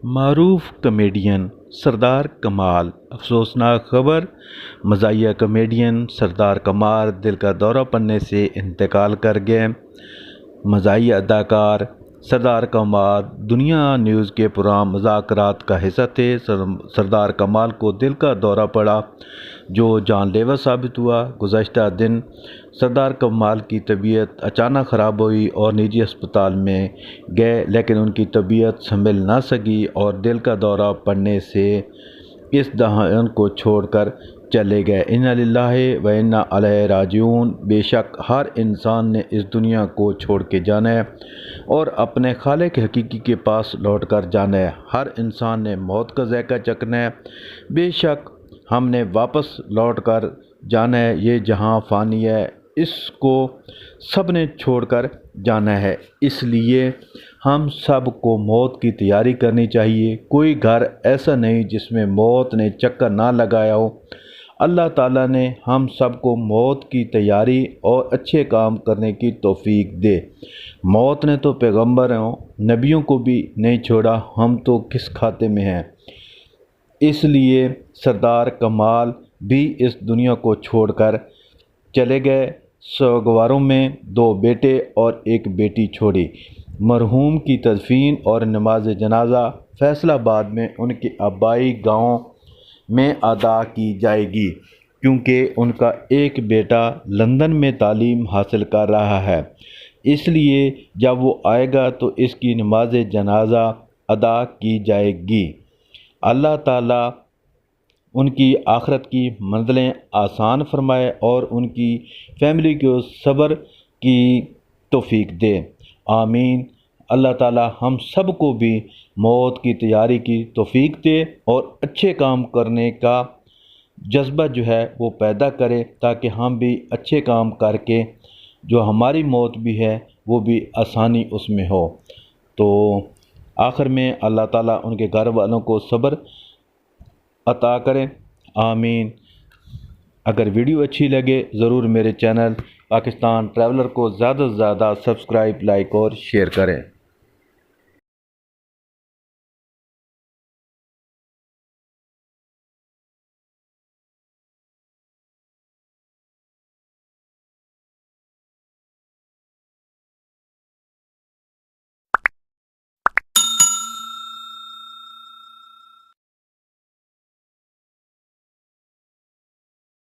معروف کمیڈین سردار کمال افسوسناک خبر، مزاحیہ کمیڈین سردار کمال دل کا دورہ پڑنے سے انتقال کر گئے۔ مزاحیہ اداکار سردار کمال دنیا نیوز کے پروگرام مذاکرات کا حصہ تھے۔ سردار کمال کو دل کا دورہ پڑا جو جان لیوا ثابت ہوا۔ گزشتہ دن سردار کمال کی طبیعت اچانک خراب ہوئی اور نجی اسپتال میں گئے، لیکن ان کی طبیعت سنبھل نہ سکی اور دل کا دورہ پڑنے سے اس دنیا کو چھوڑ کر چلے گئے۔ انا للہ و انا الیہ راجعون۔ بے شک ہر انسان نے اس دنیا کو چھوڑ کے جانا ہے اور اپنے خالق حقیقی کے پاس لوٹ کر جانا ہے۔ ہر انسان نے موت کا ذائقہ چکھنا ہے۔ بے شک ہم نے واپس لوٹ کر جانا ہے۔ یہ جہاں فانی ہے، اس کو سب نے چھوڑ کر جانا ہے، اس لیے ہم سب کو موت کی تیاری کرنی چاہیے۔ کوئی گھر ایسا نہیں جس میں موت نے چکر نہ لگایا ہو۔ اللہ تعالیٰ نے ہم سب کو موت کی تیاری اور اچھے کام کرنے کی توفیق دے۔ موت نے تو پیغمبروں نبیوں کو بھی نہیں چھوڑا، ہم تو کس کھاتے میں ہیں۔ اس لیے سردار کمال بھی اس دنیا کو چھوڑ کر چلے گئے۔ سوگواروں میں 2 بیٹے اور 1 بیٹی چھوڑی۔ مرحوم کی تدفین اور نماز جنازہ فیصل آباد میں ان کے آبائی گاؤں میں ادا کی جائے گی، کیونکہ ان کا ایک بیٹا لندن میں تعلیم حاصل کر رہا ہے۔ اس لیے جب وہ آئے گا تو اس کی نماز جنازہ ادا کی جائے گی۔ اللہ تعالیٰ ان کی آخرت کی منزلیں آسان فرمائے اور ان کی فیملی کو صبر کی توفیق دے، آمین۔ اللہ تعالیٰ ہم سب کو بھی موت کی تیاری کی توفیق دے اور اچھے کام کرنے کا جذبہ جو ہے وہ پیدا کرے، تاکہ ہم بھی اچھے کام کر کے جو ہماری موت بھی ہے وہ بھی آسانی اس میں ہو۔ تو آخر میں اللہ تعالیٰ ان کے گھر والوں کو صبر عطا کرے، آمین۔ اگر ویڈیو اچھی لگے ضرور میرے چینل پاکستان ٹریولر کو زیادہ سے زیادہ سبسکرائب، لائک اور شیئر کریں۔